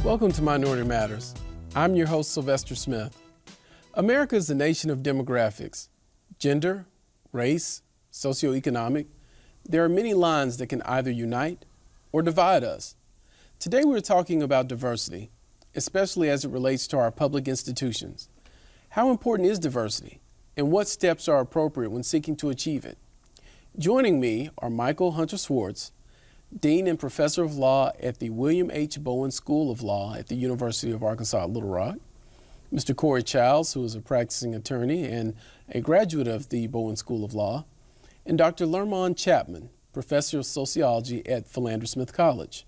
Welcome to Minority Matters. I'm your host, Sylvester Smith. America is a nation of demographics. Gender, race, socioeconomic. There are many lines that can either unite or divide us. Today we're talking about diversity, especially as it relates to our public institutions. How important is diversity, and what steps are appropriate when seeking to achieve it? Joining me are Michael Hunter Swartz, Dean and Professor of Law at the William H. Bowen School of Law at the University of Arkansas at Little Rock, Mr. Corey Childs, who is a practicing attorney and a graduate of the Bowen School of Law, and Dr. Lermon Chapman, Professor of Sociology at Philander Smith College.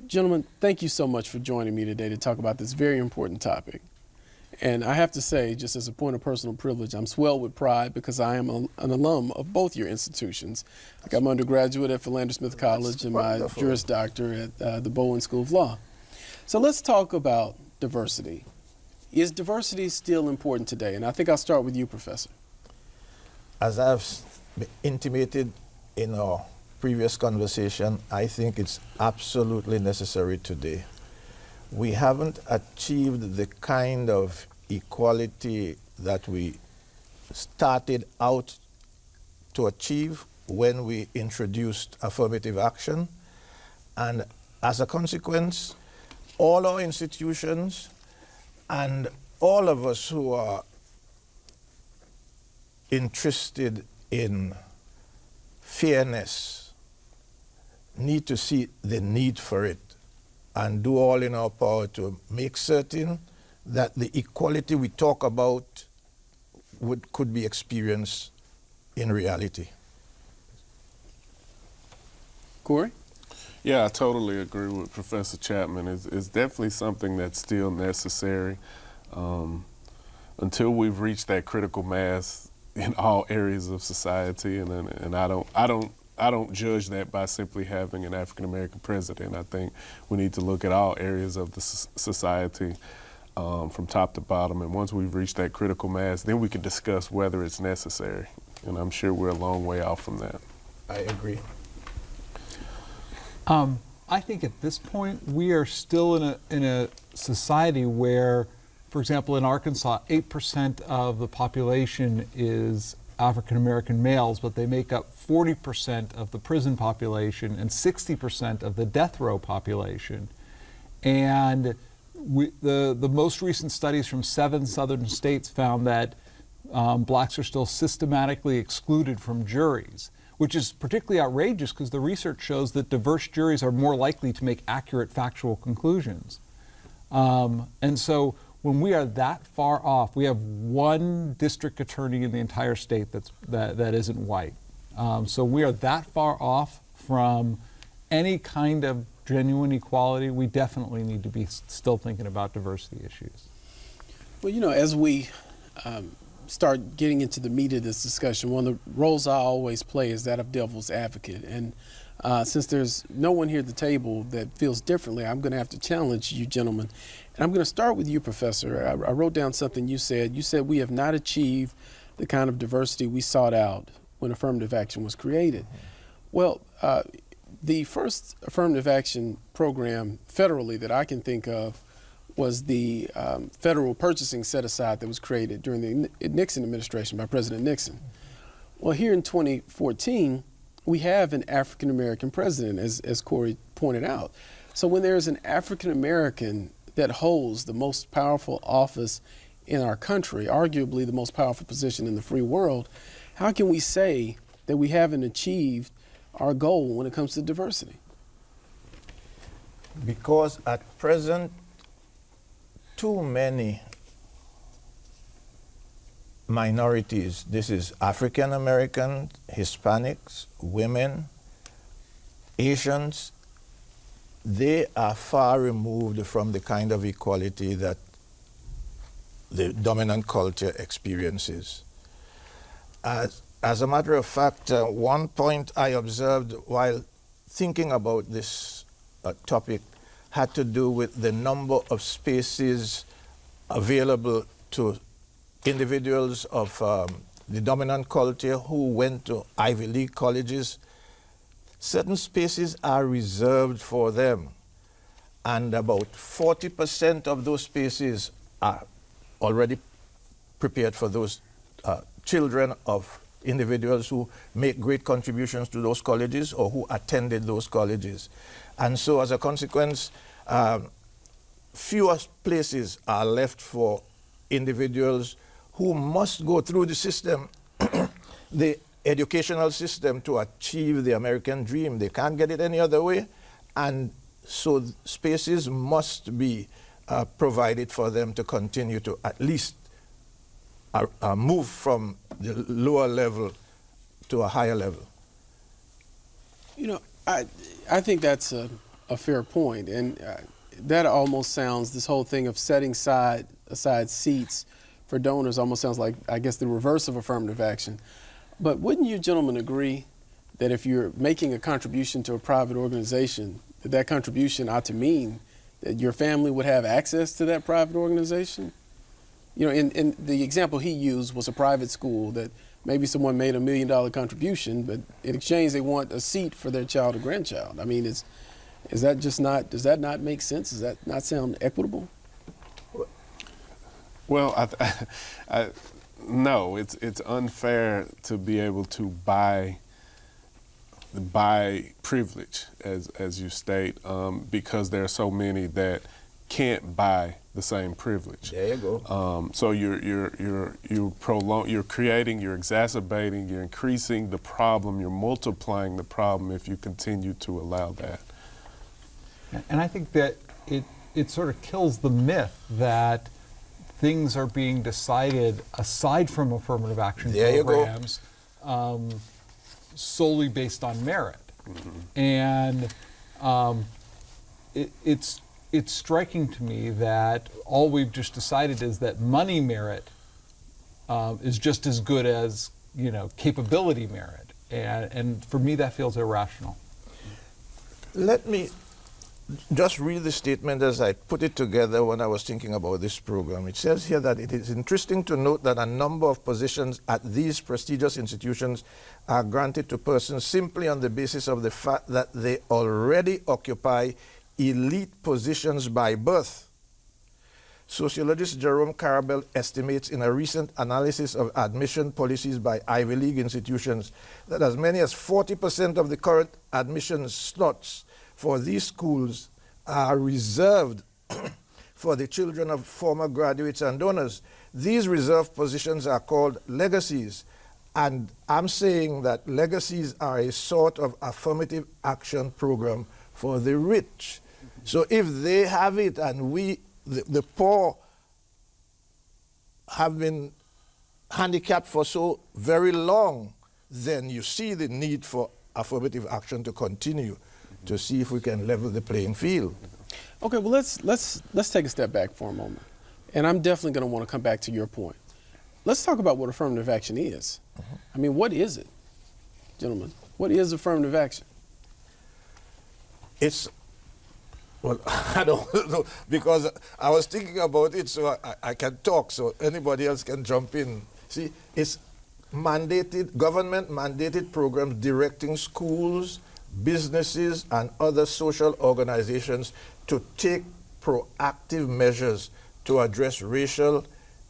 Gentlemen, thank you so much for joining me today to talk about this very important topic. And I have to say, just as a point of personal privilege, I'm swelled with pride because I am an alum of both your institutions. I'm an undergraduate at Philander Smith College and my Juris Doctor at the Bowen School of Law. So let's talk about diversity. Is diversity still important today? And I think I'll start with you, Professor. As I've intimated in our previous conversation, I think it's absolutely necessary today. We haven't achieved the kind of equality that we started out to achieve when we introduced affirmative action. And as a consequence, all our institutions and all of us who are interested in fairness need to see the need for it and do all in our power to make certain that the equality we talk about could be experienced in reality. Corey? Yeah, I totally agree with Professor Chapman. It's definitely something that's still necessary until we've reached that critical mass in all areas of society, and I don't judge that by simply having an African American president. I think we need to look at all areas of the society from top to bottom, and once we've reached that critical mass, then we can discuss whether it's necessary, and I'm sure we're a long way off from that. I agree. I think at this point we are still in a society where, for example, in Arkansas, 8% of the population is African American males, but they make up 40% of the prison population and 60% of the death row population. And the most recent studies from 7 southern states found that blacks are still systematically excluded from juries, which is particularly outrageous because the research shows that diverse juries are more likely to make accurate factual conclusions. And so when we are that far off, we have one district attorney in the entire state that isn't white. So we are that far off from any kind of genuine equality. We definitely need to be still thinking about diversity issues. Well, you know, as we start getting into the meat of this discussion, one of the roles I always play is that of devil's advocate. And since there's no one here at the table that feels differently, I'm going to have to challenge you gentlemen. And I'm going to start with you, Professor. I wrote down something you said. You said we have not achieved the kind of diversity we sought out when affirmative action was created. Well, the first affirmative action program federally that I can think of was the federal purchasing set-aside that was created during the Nixon administration by President Nixon. Well, here in 2014, we have an African-American president, as Corey pointed out. So when there's an African-American that holds the most powerful office in our country, arguably the most powerful position in the free world, how can we say that we haven't achieved our goal when it comes to diversity? Because at present, too many minorities, this is African American, Hispanics, women, Asians, they are far removed from the kind of equality that the dominant culture experiences. As a matter of fact, one point I observed while thinking about this topic had to do with the number of spaces available to individuals of the dominant culture who went to Ivy League colleges. Certain spaces are reserved for them. and about 40% of those spaces are already prepared for those children of individuals who make great contributions to those colleges or who attended those colleges. And so as a consequence, fewer places are left for individuals who must go through the system, the educational system, to achieve the American dream. They can't get it any other way. And so spaces must be provided for them to continue to at least move from the lower level to a higher level. You know, I think that's a fair point, and that almost sounds, this whole thing of setting aside seats for donors almost sounds like, I guess, the reverse of affirmative action. But wouldn't you gentlemen agree that if you're making a contribution to a private organization, that contribution ought to mean that your family would have access to that private organization? You know, in the example he used was a private school that maybe someone made $1 million contribution, but in exchange they want a seat for their child or grandchild. I mean, is that just not, does that not make sense? Does that not sound equitable? Well, no, it's unfair to be able to buy privilege, as you state, because there are so many that can't buy the same privilege. There you go. So you're creating, you're exacerbating, you're increasing the problem, you're multiplying the problem if you continue to allow that. And I think that it sort of kills the myth that things are being decided aside from affirmative action programs solely based on merit. And it's striking to me that all we've just decided is that money merit is just as good as, you know, capability merit. And for me, that feels irrational. Let me just read the statement as I put it together when I was thinking about this program. It says here that it is interesting to note that a number of positions at these prestigious institutions are granted to persons simply on the basis of the fact that they already occupy elite positions by birth. Sociologist Jerome Carabel estimates in a recent analysis of admission policies by Ivy League institutions that as many as 40% of the current admission slots for these schools are reserved for the children of former graduates and donors. These reserved positions are called legacies. And I'm saying that legacies are a sort of affirmative action program for the rich. So if they have it and we, the poor, have been handicapped for so very long, then you see the need for affirmative action to continue to see if we can level the playing field. Okay, well, let's take a step back for a moment. And I'm definitely going to want to come back to your point. Let's talk about what affirmative action is. I mean, what is it, gentlemen? What is affirmative action? It's, well, I don't know, because I was thinking about it, so I can talk, so anybody else can jump in. See, it's mandated, government-mandated programs directing schools, businesses, and other social organizations to take proactive measures to address racial,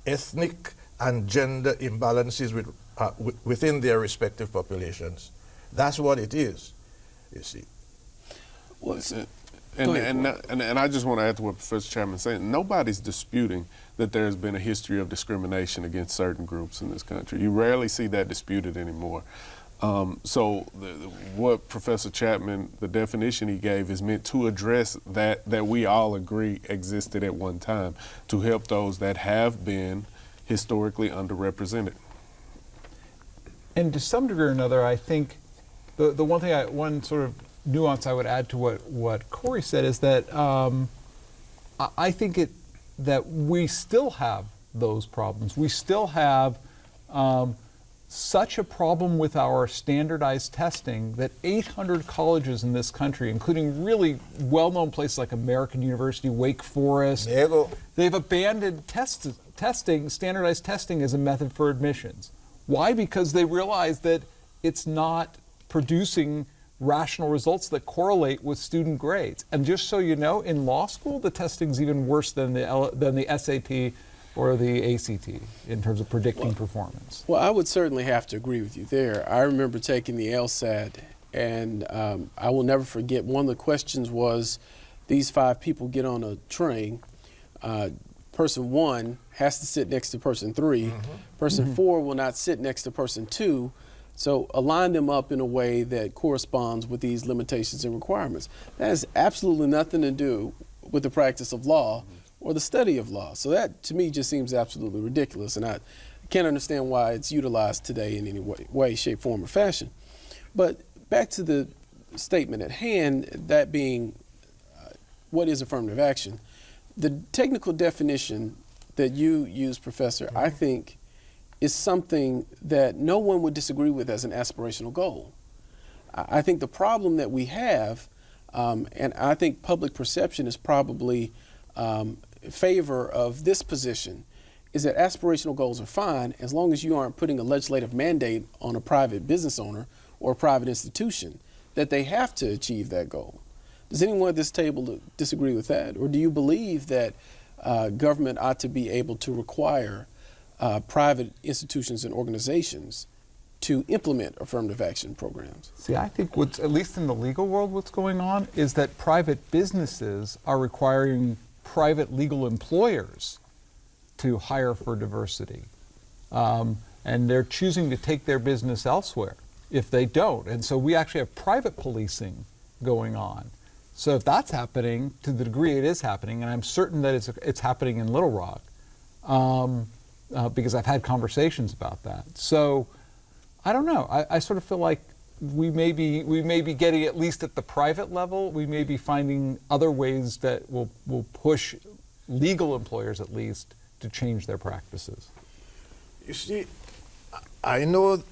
ethnic, and gender imbalances within their respective populations. That's what it is, you see. Well, and I just want to add to what Professor Chapman said. Nobody's disputing that there's been a history of discrimination against certain groups in this country. You rarely see that disputed anymore. So what Professor Chapman, the definition he gave, is meant to address that we all agree existed at one time, to help those that have been historically underrepresented. And to some degree or another, I think the one sort of nuance I would add to what Corey said is that I think that we still have those problems. We still have such a problem with our standardized testing that 800 colleges in this country, including really well-known places like American University, Wake Forest, they've abandoned standardized testing as a method for admissions. Why? Because they realize that it's not producing rational results that correlate with student grades. And just so you know, in law school, the testing's even worse than the SAT or the ACT in terms of predicting performance. Well, I would certainly have to agree with you there. I remember taking the LSAT, and I will never forget, one of the questions was, these 5 people get on a train. Person 1 has to sit next to person 3. Person 4 will not sit next to person 2. So align them up in a way that corresponds with these limitations and requirements. That has absolutely nothing to do with the practice of law or the study of law. So that, to me, just seems absolutely ridiculous, and I can't understand why it's utilized today in any way, shape, form, or fashion. But back to the statement at hand, that being what is affirmative action? The technical definition that you use, Professor, I think is something that no one would disagree with as an aspirational goal. I think the problem that we have, and I think public perception is probably in favor of this position, is that aspirational goals are fine as long as you aren't putting a legislative mandate on a private business owner or a private institution that they have to achieve that goal. Does anyone at this table disagree with that? Or do you believe that government ought to be able to require private institutions and organizations to implement affirmative action programs? See, I think what's, at least in the legal world, what's going on is that private businesses are requiring private legal employers to hire for diversity. And they're choosing to take their business elsewhere if they don't. And so we actually have private policing going on. So if that's happening, to the degree it is happening, and I'm certain that it's happening in Little Rock, because I've had conversations about that. So I don't know. I sort of feel like we may be getting, at least at the private level, we may be finding other ways that will push legal employers, at least, to change their practices. You see, I know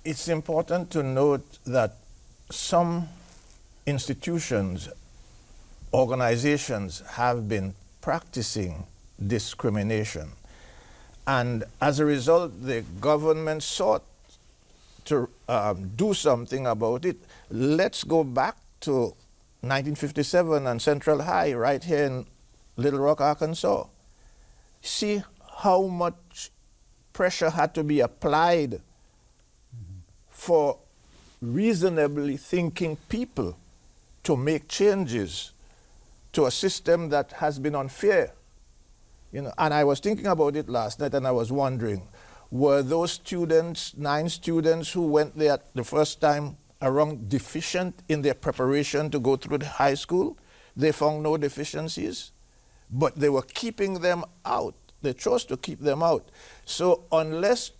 it's important to note that some institutions, organizations have been practicing discrimination. And as a result, the government sought to do something about it. Let's go back to 1957 and Central High right here in Little Rock, Arkansas. See how much pressure had to be applied for reasonably thinking people to make changes to a system that has been unfair. You know, and I was thinking about it last night, and I was wondering, were those students, 9 students who went there the first time around, deficient in their preparation to go through the high school? They found no deficiencies, but they were keeping them out. They chose to keep them out. So unless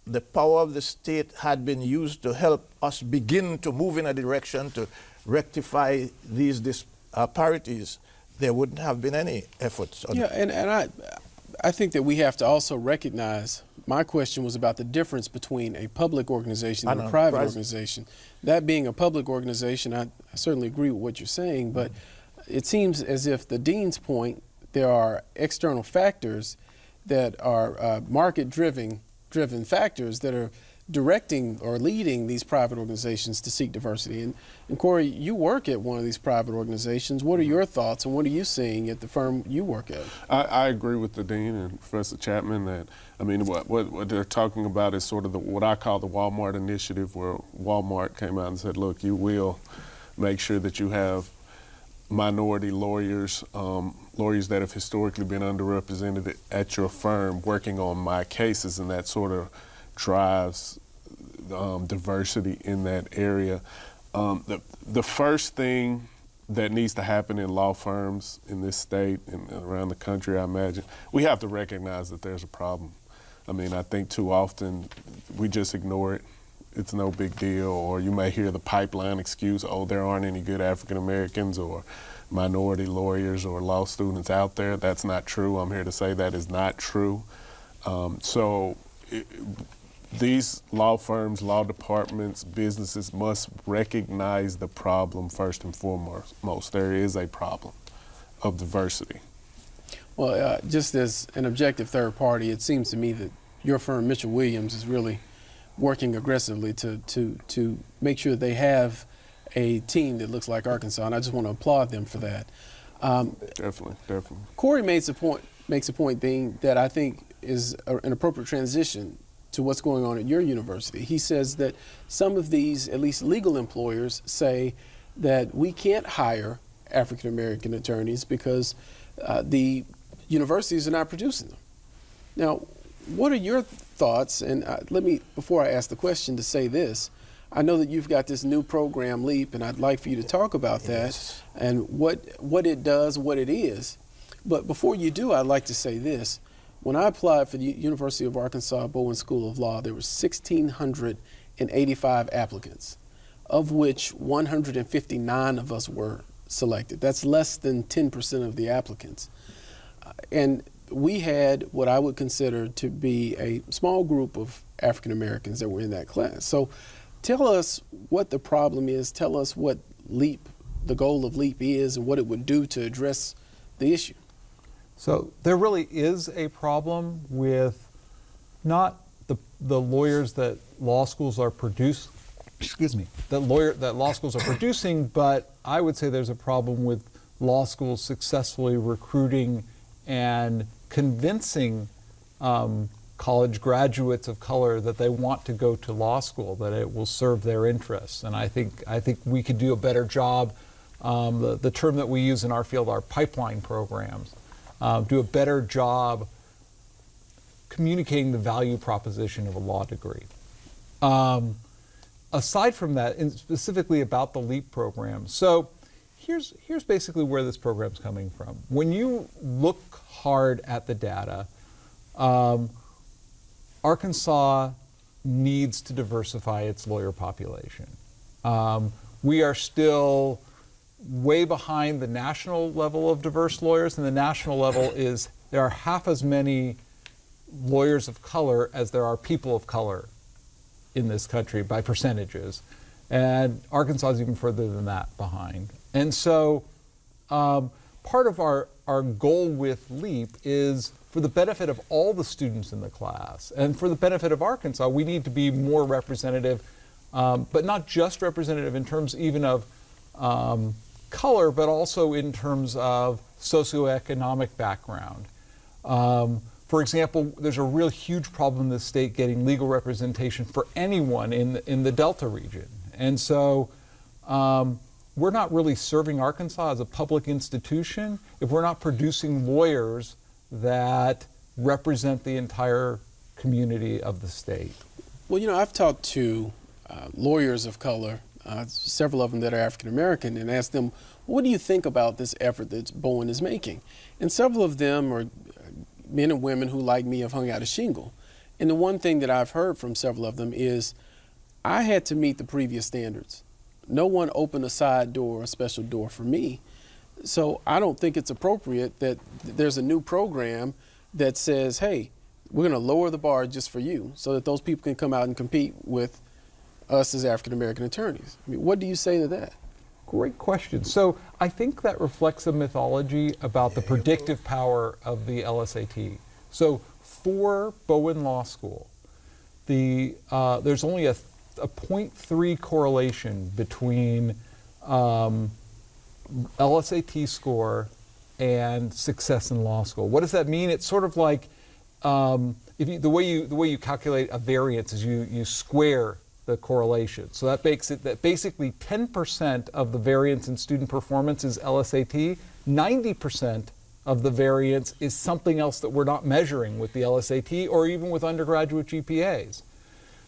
the power of the state had been used to help us begin to move in a direction to rectify these disparities, there wouldn't have been any efforts. Yeah, and I think that we have to also recognize, my question was about the difference between a public organization and a private organization. That being a public organization, I certainly agree with what you're saying, but it seems as if the dean's point, there are external factors that are market-driven factors that are directing or leading these private organizations to seek diversity. And Corey, you work at one of these private organizations. What are your thoughts, and what are you seeing at the firm you work at? I agree with the dean and Professor Chapman that, I mean, what they're talking about is sort of what I call the Walmart initiative, where Walmart came out and said, look, you will make sure that you have minority lawyers, lawyers that have historically been underrepresented at your firm working on my cases, and that sort of drives diversity in that area. The first thing that needs to happen in law firms in this state and around the country, I imagine, we have to recognize that there's a problem. I mean, I think too often we just ignore it. It's no big deal, or you may hear the pipeline excuse, oh, there aren't any good African Americans or minority lawyers or law students out there. That's not true. I'm here to say that is not true. These law firms, law departments, businesses must recognize the problem first and foremost. There is a problem of diversity. Well, just as an objective third party, it seems to me that your firm, Mitchell Williams, is really working aggressively to make sure they have a team that looks like Arkansas, and I just want to applaud them for that. Definitely. Corey makes a point being that I think is an appropriate transition to what's going on at your university. He says that some of these, at least legal employers, say that we can't hire African American attorneys because the universities are not producing them. Now, what are your thoughts? And let me, before I ask the question, to say this. I know that you've got this new program, LEAP, and I'd like for you to talk about that and what it does, what it is. But before you do, I'd like to say this. When I applied for the University of Arkansas Bowen School of Law, there were 1,685 applicants, of which 159 of us were selected. That's less than 10% of the applicants. And we had what I would consider to be a small group of African Americans that were in that class. So tell us what the problem is. Tell us what LEAP, the goal of LEAP is, and what it would do to address the issue. So there really is a problem with not the lawyers that law schools are that law schools are producing, but I would say there's a problem with law schools successfully recruiting and convincing college graduates of color that they want to go to law school, that it will serve their interests. And I think we could do a better job. The term that we use in our field are pipeline programs. Do a better job communicating the value proposition of a law degree. Aside from that, and specifically about the LEAP program, so here's basically where this program's coming from. When you look hard at the data, Arkansas needs to diversify its lawyer population. We are still way behind the national level of diverse lawyers, and the national level is there are half as many lawyers of color as there are people of color in this country by percentages. And Arkansas is even further than that behind. And so part of our goal with LEAP is for the benefit of all the students in the class and for the benefit of Arkansas, we need to be more representative, but not just representative in terms even of color, but also in terms of socioeconomic background. For example, there's a real huge problem in the state getting legal representation for anyone in the Delta region. And so we're not really serving Arkansas as a public institution if we're not producing lawyers that represent the entire community of the state. Well, I've talked to lawyers of color, several of them that are African American, and asked them, what do you think about this effort that Bowen is making? And several of them are men and women who, like me, have hung out a shingle. And the one thing that I've heard from several of them is, I had to meet the previous standards. No one opened a side door, a special door for me. So I don't think it's appropriate that there's a new program that says, hey, we're going to lower the bar just for you so that those people can come out and compete with us as African American attorneys. I mean, what do you say to that? Great question. So I think that reflects a mythology about the predictive power of the LSAT. So for Bowen Law School, there's only a 0.3 correlation between LSAT score and success in law school. What does that mean? It's sort of like the way you calculate a variance is you square the correlation. So that makes it that basically 10% of the variance in student performance is LSAT, 90% of the variance is something else that we're not measuring with the LSAT or even with undergraduate GPAs.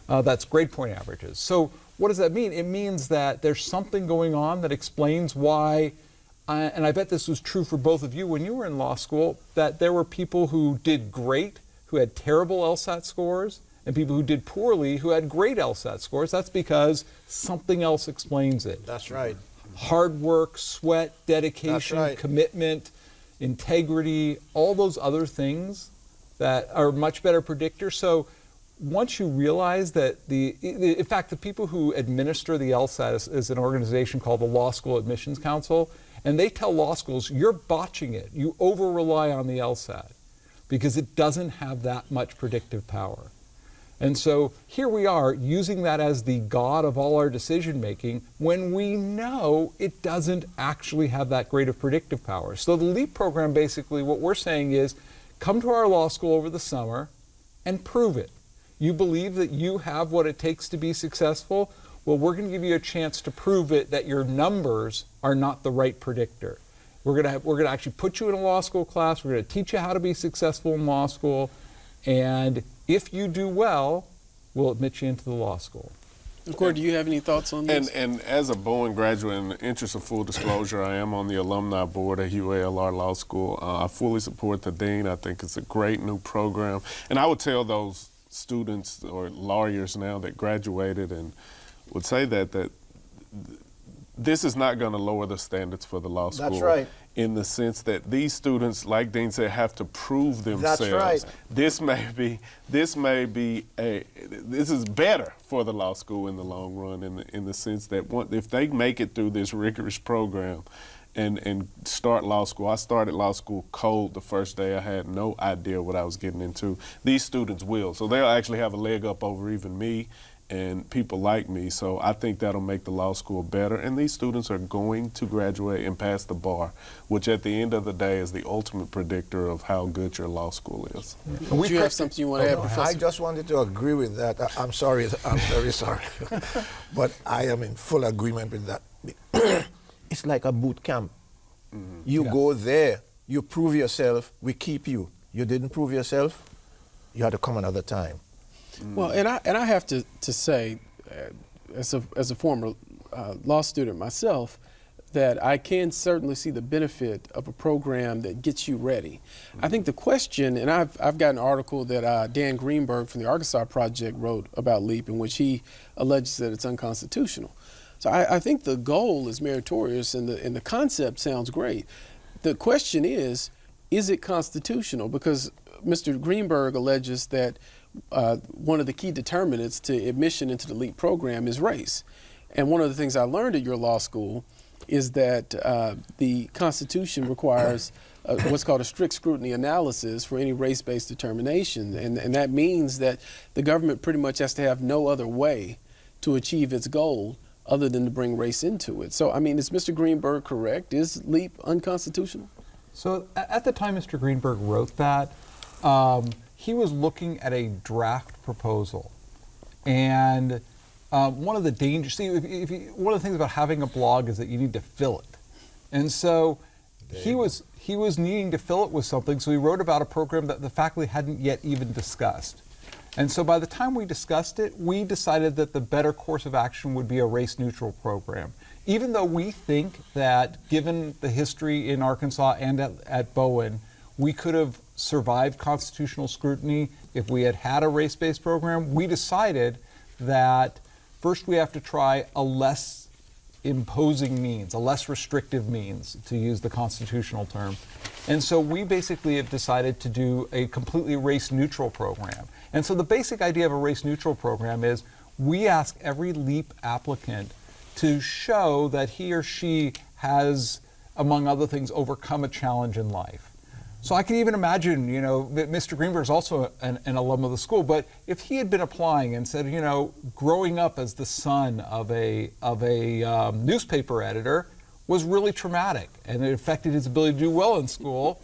That's grade point averages. So what does that mean? It means that there's something going on that explains why, and I bet this was true for both of you when you were in law school, that there were people who did great, who had terrible LSAT scores, and people who did poorly who had great LSAT scores. That's because something else explains it. That's right. Hard work, sweat, dedication, That's right. commitment, integrity, all those other things that are much better predictors. So once you realize that in fact, the people who administer the LSAT is an organization called the Law School Admissions Council, and they tell law schools, you're botching it. You over-rely on the LSAT because it doesn't have that much predictive power. And so here we are using that as the god of all our decision making when we know it doesn't actually have that great of predictive power. So the LEAP program, basically what we're saying is come to our law school over the summer and prove it. You believe that you have what it takes to be successful? Well, we're going to give you a chance to prove it that your numbers are not the right predictor. We're going to actually put you in a law school class. We're going to teach you how to be successful in law school. And if you do well, we'll admit you into the law school. Corey, do you have any thoughts on this? And as a Bowen graduate, in the interest of full disclosure, I am on the alumni board at UALR Law School. I fully support the dean. I think it's a great new program. And I would tell those students or lawyers now that graduated and would say that this is not going to lower the standards for the law school. That's right. In the sense that these students, like Dean said, have to prove themselves. That's right. This is better for the law school in the long run, in the sense that if they make it through this rigorous program and start law school. I started law school cold the first day. I had no idea what I was getting into. These students will. So they'll actually have a leg up over even me and people like me. So I think that'll make the law school better. And these students are going to graduate and pass the bar, which at the end of the day is the ultimate predictor of how good your law school is. Do you have something you want to add, Professor? I just wanted to agree with that. I'm sorry, I'm very sorry. But I am in full agreement with that. It's like a boot camp. Mm-hmm. You go there, you prove yourself, we keep you. You didn't prove yourself, you had to come another time. Well, and I have to say, as a former law student myself, that I can certainly see the benefit of a program that gets you ready. I think the question, and I've got an article that Dan Greenberg from the Arkansas Project wrote about LEAP, in which he alleges that it's unconstitutional. So I think the goal is meritorious, and the concept sounds great. The question is it constitutional? Because Mr. Greenberg alleges that one of the key determinants to admission into the LEAP program is race. And one of the things I learned at your law school is that the Constitution requires what's called a strict scrutiny analysis for any race-based determination. And that means that the government pretty much has to have no other way to achieve its goal other than to bring race into it. So, I mean, is Mr. Greenberg correct? Is LEAP unconstitutional? So at the time Mr. Greenberg wrote that, he was looking at a draft proposal. And one of the dangers, one of the things about having a blog is that you need to fill it. And so he was needing to fill it with something, so he wrote about a program that the faculty hadn't yet even discussed. And so by the time we discussed it, we decided that the better course of action would be a race-neutral program. Even though we think that, given the history in Arkansas and at Bowen, we could have survived constitutional scrutiny if we had had a race-based program, we decided that first we have to try a less imposing means, a less restrictive means, to use the constitutional term. And so we basically have decided to do a completely race-neutral program. And so the basic idea of a race-neutral program is we ask every LEAP applicant to show that he or she has, among other things, overcome a challenge in life. So I can even imagine, that Mr. Greenberg is also an alum of the school, but if he had been applying and said, growing up as the son of a newspaper editor was really traumatic and it affected his ability to do well in school,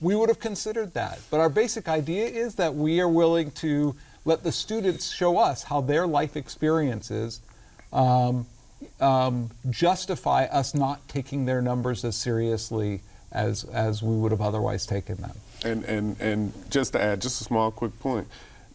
we would have considered that. But our basic idea is that we are willing to let the students show us how their life experiences justify us not taking their numbers as seriously as we would have otherwise taken them. And just to add, just a small quick point,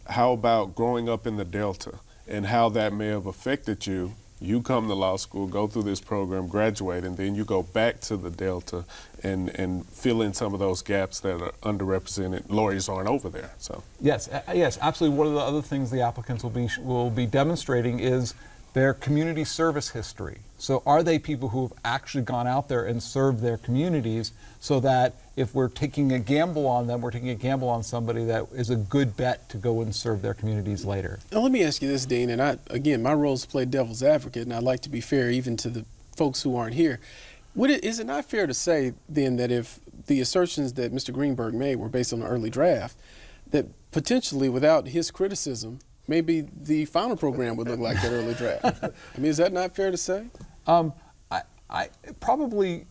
how about growing up in the Delta and how that may have affected you? You come to law school, go through this program, graduate, and then you go back to the Delta and fill in some of those gaps that are underrepresented. Lawyers aren't over there, so. Yes, absolutely. One of the other things the applicants will be demonstrating is their community service history. So are they people who have actually gone out there and served their communities, so that if we're taking a gamble on them, we're taking a gamble on somebody that is a good bet to go and serve their communities later. Now let me ask you this, Dean, and again, my role is to play devil's advocate, and I'd like to be fair even to the folks who aren't here. Is it not fair to say then that if the assertions that Mr. Greenberg made were based on an early draft, that potentially without his criticism maybe the final program would look like that early draft. I mean, is that not fair to say? I probably,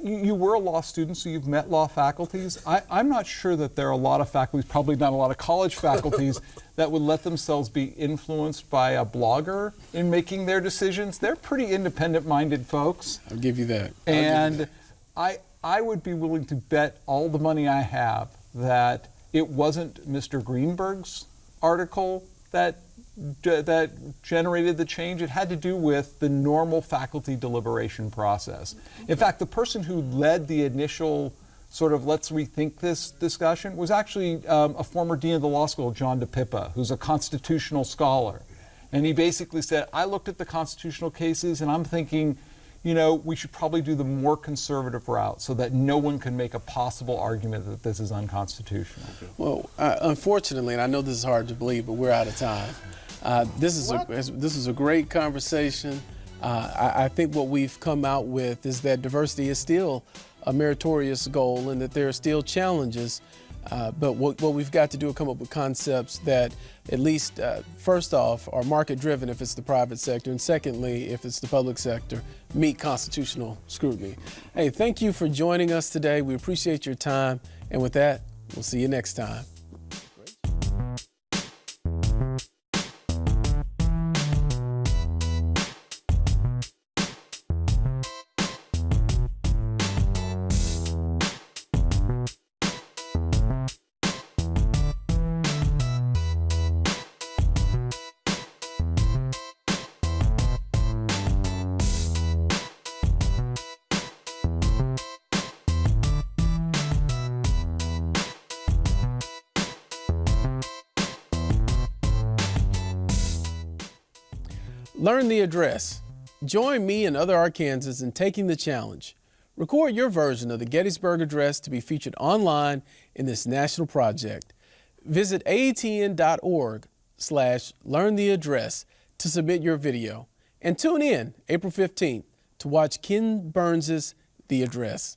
you were a law student, so you've met law faculties. I'm not sure that there are a lot of faculties, probably not a lot of college faculties, that would let themselves be influenced by a blogger in making their decisions. They're pretty independent-minded folks. I'll give you that. And I would be willing to bet all the money I have that it wasn't Mr. Greenberg's article that generated the change. It had to do with the normal faculty deliberation process. In fact, the person who led the initial sort of let's rethink this discussion was actually a former dean of the law school, John DePippa, who's a constitutional scholar. And he basically said, I looked at the constitutional cases and I'm thinking, you know, we should probably do the more conservative route so that no one can make a possible argument that this is unconstitutional. Well, unfortunately, and I know this is hard to believe, but we're out of time. This is a great conversation. I think what we've come out with is that diversity is still a meritorious goal and that there are still challenges. But what we've got to do is come up with concepts that at least, first off, are market-driven if it's the private sector, and secondly, if it's the public sector, meet constitutional scrutiny. Hey, thank you for joining us today. We appreciate your time. And with that, we'll see you next time. Learn the address. Join me and other Arkansans in taking the challenge. Record your version of the Gettysburg Address to be featured online in this national project. Visit aatn.org/learntheaddress to submit your video. And tune in April 15th to watch Ken Burns' The Address.